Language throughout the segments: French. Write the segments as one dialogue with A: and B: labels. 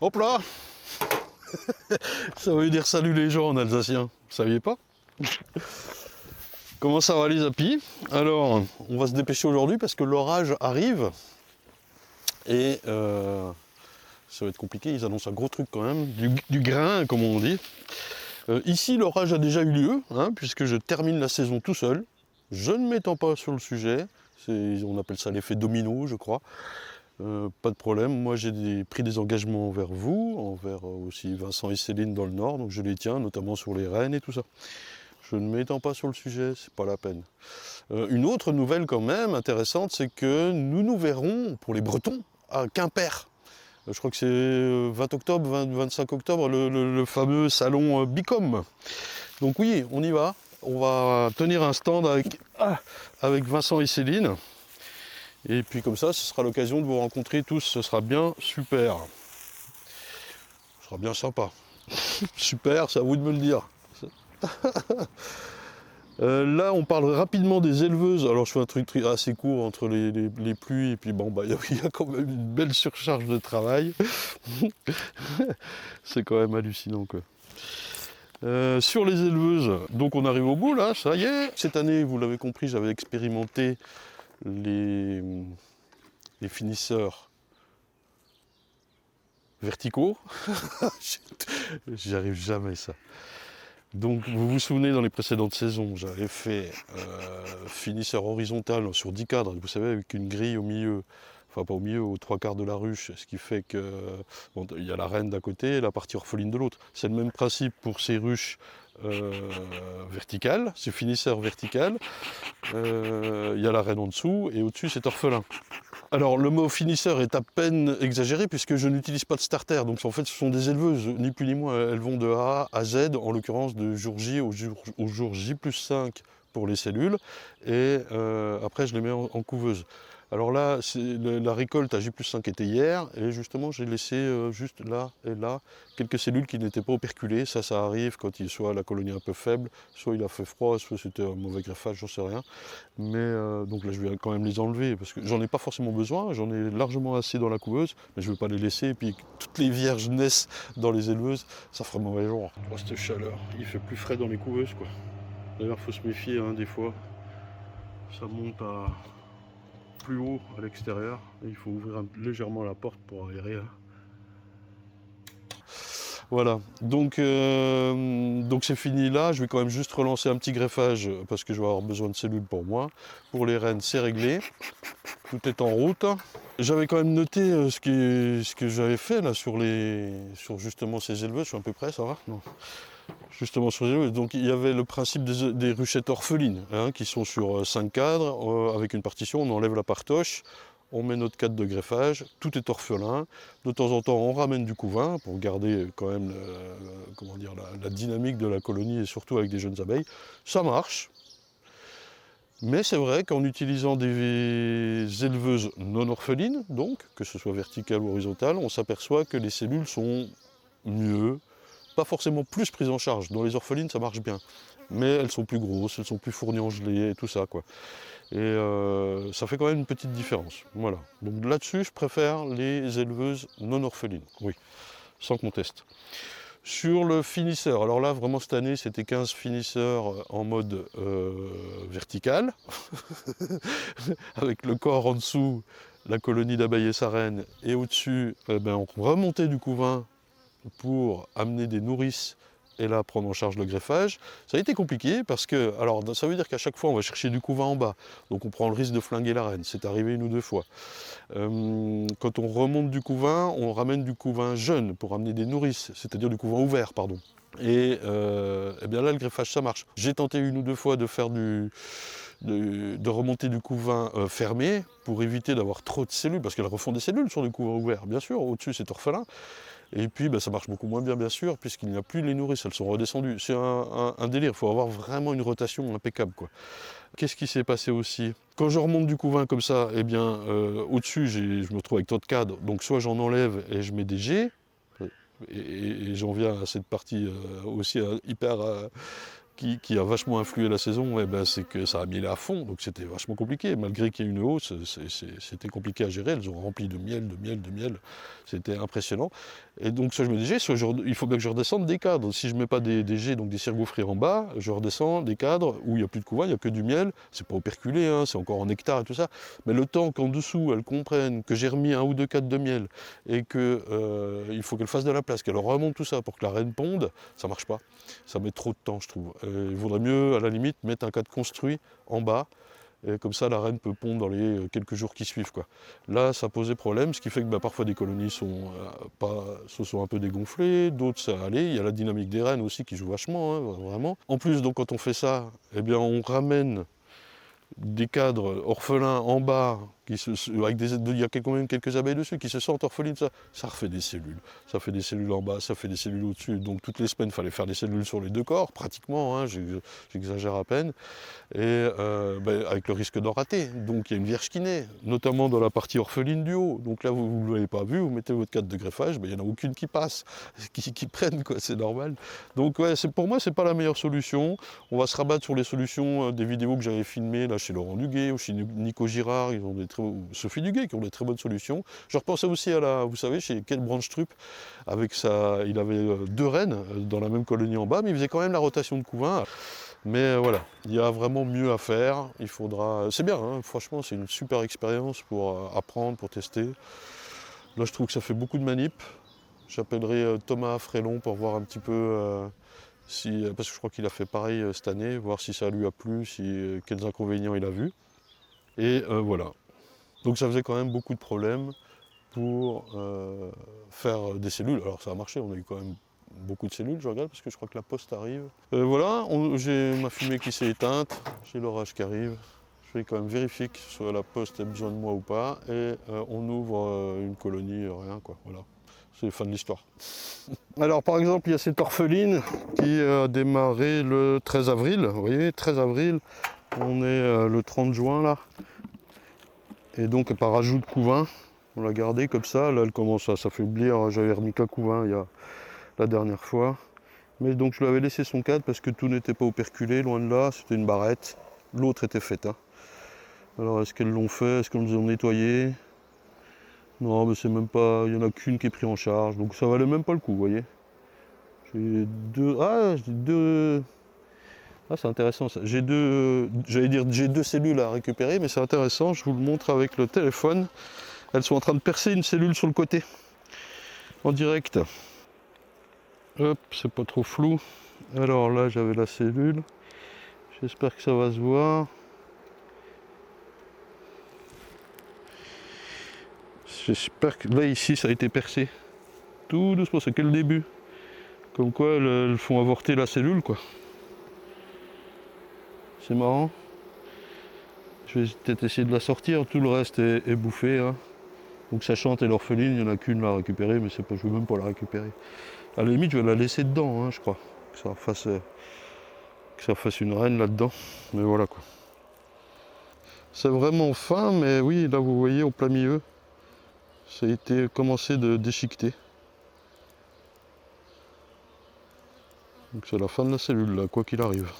A: Hop là. Ça veut dire salut les gens en alsacien, vous saviez pas? Comment ça va les apis? Alors, on va se dépêcher aujourd'hui parce que l'orage arrive et ça va être compliqué, ils annoncent un gros truc quand même, du grain comme on dit. Ici l'orage a déjà eu lieu, hein, puisque je termine la saison tout seul. Je ne m'étends pas sur le sujet, on appelle ça l'effet domino je crois. Pas de problème, moi j'ai pris des engagements envers vous, envers aussi Vincent et Céline dans le Nord, donc je les tiens, notamment sur les rennes et tout ça. Je ne m'étends pas sur le sujet, c'est pas la peine. Une autre nouvelle quand même intéressante, c'est que nous verrons, pour les Bretons, à Quimper. Je crois que c'est 20 octobre, 25 octobre, le fameux salon Bicom. Donc oui, on y va. On va tenir un stand avec Vincent et Céline. Et puis comme ça, ce sera l'occasion de vous rencontrer tous, ce sera bien super. Ce sera bien sympa. Super, c'est à vous de me le dire. Là, on parle rapidement des éleveuses. Alors, je fais un truc assez court entre les pluies et puis bon, bah, il y a quand même une belle surcharge de travail. C'est quand même hallucinant, quoi. Sur les éleveuses, donc on arrive au bout là, ça y est. Cette année, vous l'avez compris, j'avais expérimenté les finisseurs verticaux. J'y arrive jamais ça. Donc vous vous souvenez dans les précédentes saisons, j'avais fait finisseur horizontal sur 10 cadres, vous savez, avec une grille au milieu, enfin pas au milieu, aux 3/4 de la ruche, ce qui fait que bon, il y a la reine d'un côté et la partie orpheline de l'autre. C'est le même principe pour ces ruches verticales, ces finisseurs verticales. Il y a la reine en dessous et au-dessus c'est orphelin. Alors le mot finisseur est à peine exagéré puisque je n'utilise pas de starter, donc en fait ce sont des éleveuses, ni plus ni moins, elles vont de A à Z, en l'occurrence de jour J au jour J+5 pour les cellules, et après je les mets en couveuse. Alors là, la récolte à J+5 était hier, et justement j'ai laissé juste là et là quelques cellules qui n'étaient pas operculées. Ça arrive quand soit la colonie est un peu faible, soit il a fait froid, soit c'était un mauvais greffage, j'en sais rien. Mais donc là je vais quand même les enlever, parce que j'en ai pas forcément besoin, j'en ai largement assez dans la couveuse, mais je ne veux pas les laisser, et puis toutes les vierges naissent dans les éleveuses, ça ferait mauvais genre. Oh, cette chaleur, il fait plus frais dans les couveuses quoi. D'ailleurs faut se méfier hein, des fois, ça monte à plus haut à l'extérieur, et il faut ouvrir légèrement la porte pour aérer. Hein. Voilà, donc c'est fini là, je vais quand même juste relancer un petit greffage parce que je vais avoir besoin de cellules pour moi. Pour les rennes, c'est réglé, tout est en route. J'avais quand même noté ce que j'avais fait là sur justement ces éleveuses, je suis à peu près, ça va? Non. Justement sur les éleveuses, donc il y avait le principe des ruchettes orphelines, hein, qui sont sur 5 cadres, avec une partition, on enlève la partoche, on met notre cadre de greffage, tout est orphelin. De temps en temps, on ramène du couvain pour garder quand même comment dire, la dynamique de la colonie et surtout avec des jeunes abeilles. Ça marche. Mais c'est vrai qu'en utilisant des éleveuses non orphelines, donc, que ce soit verticales ou horizontales, on s'aperçoit que les cellules sont mieux, pas forcément plus prises en charge. Dans les orphelines, ça marche bien. Mais elles sont plus grosses, elles sont plus fournies en gelée et tout ça, quoi. Et ça fait quand même une petite différence. Voilà. Donc là-dessus, je préfère les éleveuses non orphelines. Oui, sans conteste. Sur le finisseur, alors là, vraiment cette année, c'était 15 finisseurs en mode vertical, avec le corps en dessous, la colonie d'abeilles et sa reine, et au-dessus, on remontait du couvain pour amener des nourrices et là prendre en charge le greffage. Ça a été compliqué parce que, alors ça veut dire qu'à chaque fois on va chercher du couvain en bas, donc on prend le risque de flinguer la reine, c'est arrivé 1 ou 2 fois. Quand on remonte du couvain, on ramène du couvain jeune pour amener des nourrices, c'est-à-dire du couvain ouvert, pardon. Et bien là le greffage ça marche. J'ai tenté 1 ou 2 fois de faire de remonter du couvain fermé pour éviter d'avoir trop de cellules, parce qu'elles refont des cellules sur du couvain ouvert, bien sûr, au-dessus c'est orphelin. Et puis ça marche beaucoup moins bien sûr, puisqu'il n'y a plus les nourrices, elles sont redescendues. C'est un délire, il faut avoir vraiment une rotation impeccable, quoi. Qu'est-ce qui s'est passé aussi? Quand je remonte du couvain comme ça, eh bien au-dessus je me retrouve avec trop de cadres, donc soit j'en enlève et je mets des G, et j'en viens à cette partie aussi hyper qui a vachement influé la saison, eh ben, c'est que ça a mielé à fond, donc c'était vachement compliqué. Malgré qu'il y ait une hausse, c'était compliqué à gérer. Elles ont rempli de miel, de miel, de miel. C'était impressionnant. Et donc ça, je me disais, il faut bien que je redescende des cadres. Si je ne mets pas des jets, donc des cirgofrières en bas, je redescends des cadres où il n'y a plus de couvain, il n'y a que du miel. C'est pas operculé, hein, c'est encore en nectar et tout ça. Mais le temps qu'en dessous, elles comprennent que j'ai remis 1 ou 2 cadres de miel et qu'il faut qu'elles fassent de la place, qu'elles remontent tout ça pour que la reine ponde, ça marche pas. Ça met trop de temps, je trouve. Il vaudrait mieux, à la limite, mettre un cadre construit en bas. Et comme ça, la reine peut pondre dans les quelques jours qui suivent, quoi. Là, ça posait problème, ce qui fait que parfois des colonies se sont un peu dégonflées, d'autres ça allait. Il y a la dynamique des reines aussi qui joue vachement, hein, vraiment. En plus, donc, quand on fait ça, eh bien, on ramène des cadres orphelins en bas, avec il y a quand même quelques abeilles dessus, qui se sentent orphelines, ça refait des cellules. Ça fait des cellules en bas, ça fait des cellules au-dessus. Donc toutes les semaines, il fallait faire des cellules sur les 2 corps, pratiquement, hein, j'exagère à peine. Et avec le risque d'en rater. Donc il y a une vierge qui naît, notamment dans la partie orpheline du haut. Donc là, vous ne l'avez pas vu, vous mettez votre cadre de greffage, il n'y en a aucune qui passe, qui prennent, quoi, c'est normal. Donc ouais, pour moi, c'est pas la meilleure solution. On va se rabattre sur les solutions des vidéos que j'avais filmées là, chez Laurent Duguay ou chez Nico Girard, ils ont ou Sophie Duguay, qui ont des très bonnes solutions. Je repensais aussi à vous savez, chez Ken Brandstrup, il avait 2 reines dans la même colonie en bas, mais il faisait quand même la rotation de couvain. Mais voilà, il y a vraiment mieux à faire. Il faudra. C'est bien, hein, franchement, c'est une super expérience pour apprendre, pour tester. Là, je trouve que ça fait beaucoup de manip. J'appellerai Thomas Frélon pour voir un petit peu parce que je crois qu'il a fait pareil cette année, voir si ça lui a plu, quels inconvénients il a vu. Et voilà. Donc ça faisait quand même beaucoup de problèmes pour faire des cellules. Alors ça a marché, on a eu quand même beaucoup de cellules, je regarde, parce que je crois que la poste arrive. Voilà, j'ai ma fumée qui s'est éteinte, j'ai l'orage qui arrive. Je vais quand même vérifier que soit la poste a besoin de moi ou pas. Et on ouvre une colonie, rien quoi, voilà. C'est la fin de l'histoire. Alors par exemple, il y a cette orpheline qui a démarré le 13 avril. Vous voyez, 13 avril, on est le 30 juin là. Et donc par ajout de couvain, on l'a gardée comme ça. Là, elle commence à s'affaiblir. J'avais remis qu'un couvain la dernière fois. Mais donc je lui avais laissé son cadre parce que tout n'était pas operculé, loin de là, c'était une barrette. L'autre était faite. Hein. Alors est-ce qu'elles l'ont fait? Est-ce qu'elles nous ont nettoyé? Non, mais c'est même pas. Il n'y en a qu'une qui est prise en charge, donc ça valait même pas le coup, vous voyez. J'ai deux. Ah, j'ai deux. Ah, c'est intéressant ça. J'ai j'ai 2 cellules à récupérer, mais c'est intéressant, je vous le montre avec le téléphone. Elles sont en train de percer une cellule sur le côté. En direct. Hop, c'est pas trop flou. Alors là, j'avais la cellule. J'espère que ça va se voir. J'espère que là, ici, ça a été percé. Tout doucement, c'est que le début. Comme quoi, elles font avorter la cellule, quoi. C'est marrant. Je vais peut-être essayer de la sortir. Tout le reste est bouffé. Hein. Donc sa chante et l'orpheline, il n'y en a qu'une là à récupérer, mais c'est pas, je ne veux même pas la récupérer. À la limite, je vais la laisser dedans, hein, je crois. Que ça fasse une reine là-dedans. Mais voilà quoi. C'est vraiment fin, mais oui, là vous voyez, au plein milieu, ça a été commencé de déchiqueter. Donc c'est la fin de la cellule là, quoi qu'il arrive.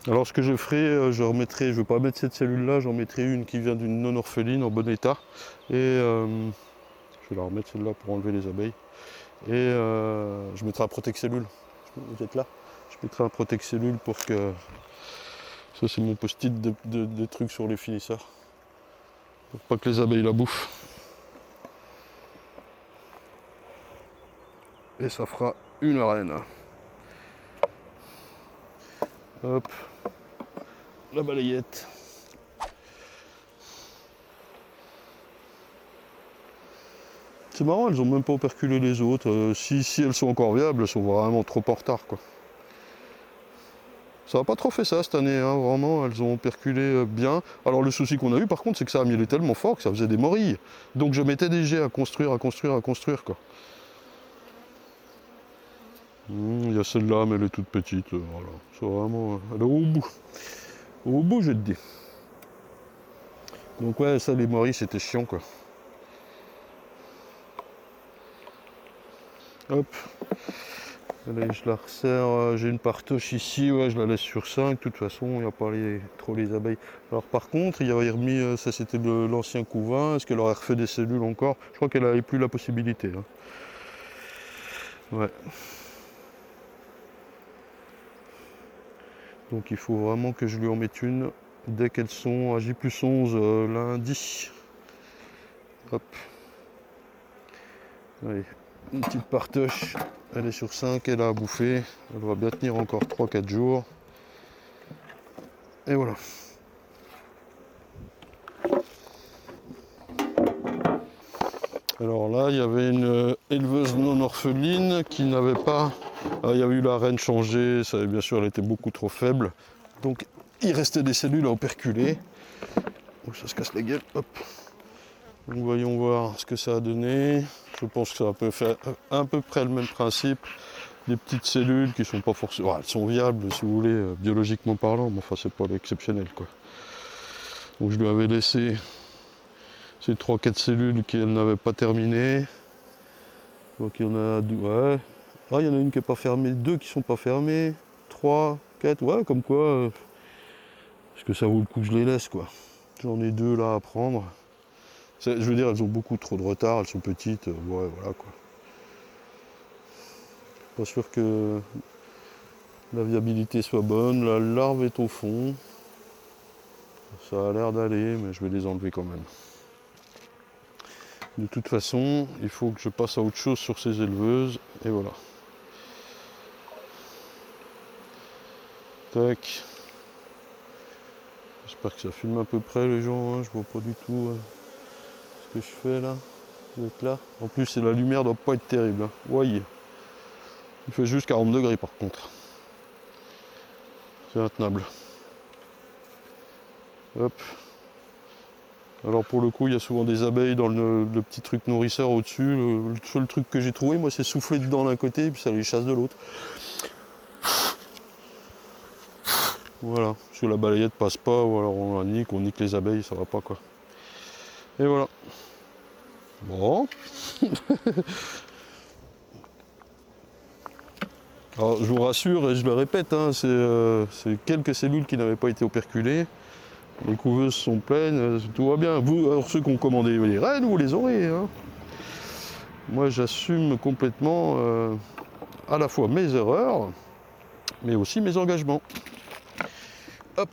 A: Alors ce que je ferai, je ne vais pas mettre cette cellule là, j'en mettrai une qui vient d'une non-orpheline en bon état. Et je vais la remettre celle-là pour enlever les abeilles. Et je mettrai un protège-cellule. Vous êtes là? Je mettrai un protège-cellule pour que... Ça c'est mon post-it de trucs sur les finisseurs. Pour pas que les abeilles la bouffent. Et ça fera une reine. Hop. La balayette. C'est marrant, elles ont même pas operculé les autres. Si elles sont encore viables, elles sont vraiment trop en retard, quoi. Ça n'a pas trop fait ça cette année, hein, vraiment, elles ont perculé bien. Alors le souci qu'on a eu par contre, c'est que ça a mielé tellement fort que ça faisait des morilles. Donc je mettais des jets à construire, quoi. Il y a celle-là, mais elle est toute petite, voilà. C'est vraiment... elle est au bout. Au bout, je te dis. Donc ouais, ça, les morilles, c'était chiant, quoi. Hop. Allez, je la resserre, j'ai une partoche ici, ouais, je la laisse sur 5, de toute façon, il n'y a pas trop les abeilles. Alors par contre, il y avait remis, ça c'était l'ancien couvain, est-ce qu'elle aurait refait des cellules encore? Je crois qu'elle n'avait plus la possibilité. Hein. Ouais. Donc il faut vraiment que je lui en mette une dès qu'elles sont à J+11 lundi. Hop. Allez, une petite partoche, elle est sur 5, elle a à bouffer, elle va bien tenir encore 3-4 jours. Et voilà. Alors là, il y avait une éleveuse non orpheline qui n'avait pas... il y avait eu la reine changée, ça, bien sûr elle était beaucoup trop faible. Donc il restait des cellules à operculer. Donc ça se casse la gueule, hop. Donc voyons voir ce que ça a donné. Je pense que ça peut faire à peu près le même principe. Des petites cellules qui sont pas forcément... elles sont viables si vous voulez, biologiquement parlant, mais enfin c'est pas l'exceptionnel quoi. Donc je lui avais laissé ces 3-4 cellules qu'elle n'avait pas terminées. Donc il y en a deux, ouais. Ah, il y en a une qui n'est pas fermée, 2 qui sont pas fermées, 3, 4, ouais, comme quoi. Parce que ça vaut le coup que je les laisse quoi. J'en ai 2 là à prendre. Je veux dire, elles ont beaucoup trop de retard, elles sont petites, ouais, voilà quoi. Pas sûr que la viabilité soit bonne, la larve est au fond. Ça a l'air d'aller, mais je vais les enlever quand même. De toute façon, il faut que je passe à autre chose sur ces éleveuses, et voilà. Tac. J'espère que ça filme à peu près les gens, hein. Je vois pas du tout ce que je fais là. Vous êtes là. En plus, la lumière doit pas être terrible. Hein. Voyez. Il fait juste 40 degrés par contre. C'est intenable. Hop. Alors pour le coup, il y a souvent des abeilles dans le petit truc nourrisseur au-dessus. Le seul truc que j'ai trouvé, moi, c'est souffler dedans d'un côté, puis ça les chasse de l'autre. Voilà. Parce que la balayette passe pas, ou alors on nique les abeilles, ça va pas quoi. Et voilà. Bon. Alors, je vous rassure et je le répète, hein, c'est quelques cellules qui n'avaient pas été operculées. Les couveuses sont pleines, tout va bien. Vous, alors ceux qui ont commandé les reines, vous les aurez. Hein. Moi, j'assume complètement à la fois mes erreurs, mais aussi mes engagements. Hop.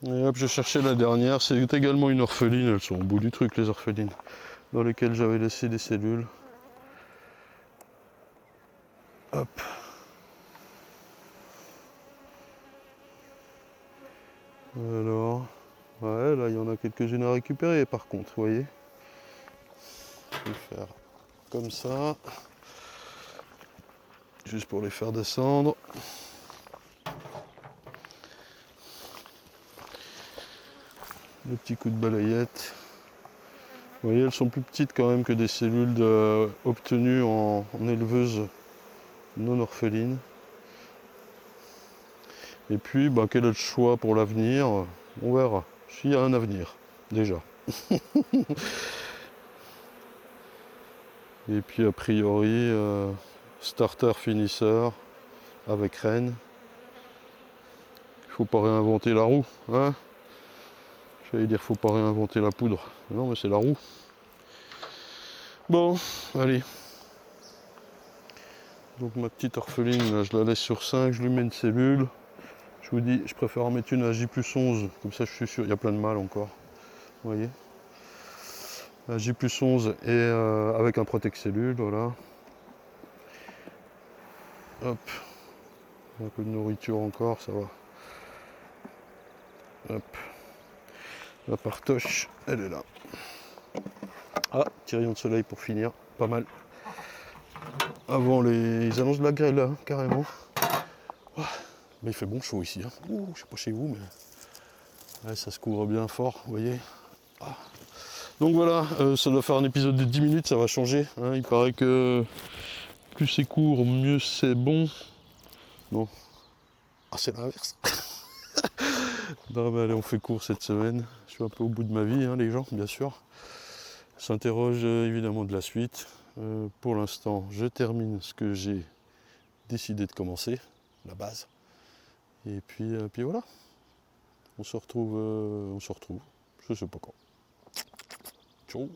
A: Et hop, je cherchais la dernière. C'est également une orpheline. Elles sont au bout du truc, les orphelines, dans lesquelles j'avais laissé des cellules. Hop. Alors, ouais, là, il y en a quelques-unes à récupérer, par contre, vous voyez. Je vais faire comme ça. Juste pour les faire descendre. Le petit coup de balayette. Vous voyez, elles sont plus petites quand même que des cellules obtenues en éleveuse non orpheline. Et puis, quel est le choix pour l'avenir? On verra. S'il y a un avenir, déjà. Et puis, a priori, starter finisseur avec reine. Il faut pas réinventer la roue, hein? J'allais dire, faut pas réinventer la poudre. Non, mais c'est la roue. Bon, allez. Donc ma petite orpheline, là, je la laisse sur 5, je lui mets une cellule. Je vous dis, je préfère en mettre une à J+11, comme ça je suis sûr, il y a plein de mâles encore. Vous voyez, à J+11 et avec un protect cellule, voilà. Hop, un peu de nourriture encore, ça va. Hop, la partoche, elle est là. Ah, petit rayon de soleil pour finir, pas mal. Avant ils annoncent de la grêle là, carrément. Oh, mais il fait bon chaud ici. Hein. Ouh, je sais pas chez vous, mais ouais, ça se couvre bien fort, vous voyez. Ah. Donc voilà, ça doit faire un épisode de 10 minutes, ça va changer. Hein. Il paraît que plus c'est court, mieux c'est bon. Non. Ah, c'est l'inverse. Non mais allez, on fait court cette semaine. Je suis un peu au bout de ma vie, hein, les gens, bien sûr. S'interroge évidemment de la suite. Pour l'instant, je termine ce que j'ai décidé de commencer, la base. Et puis voilà. On se retrouve, je sais pas quand. Ciao.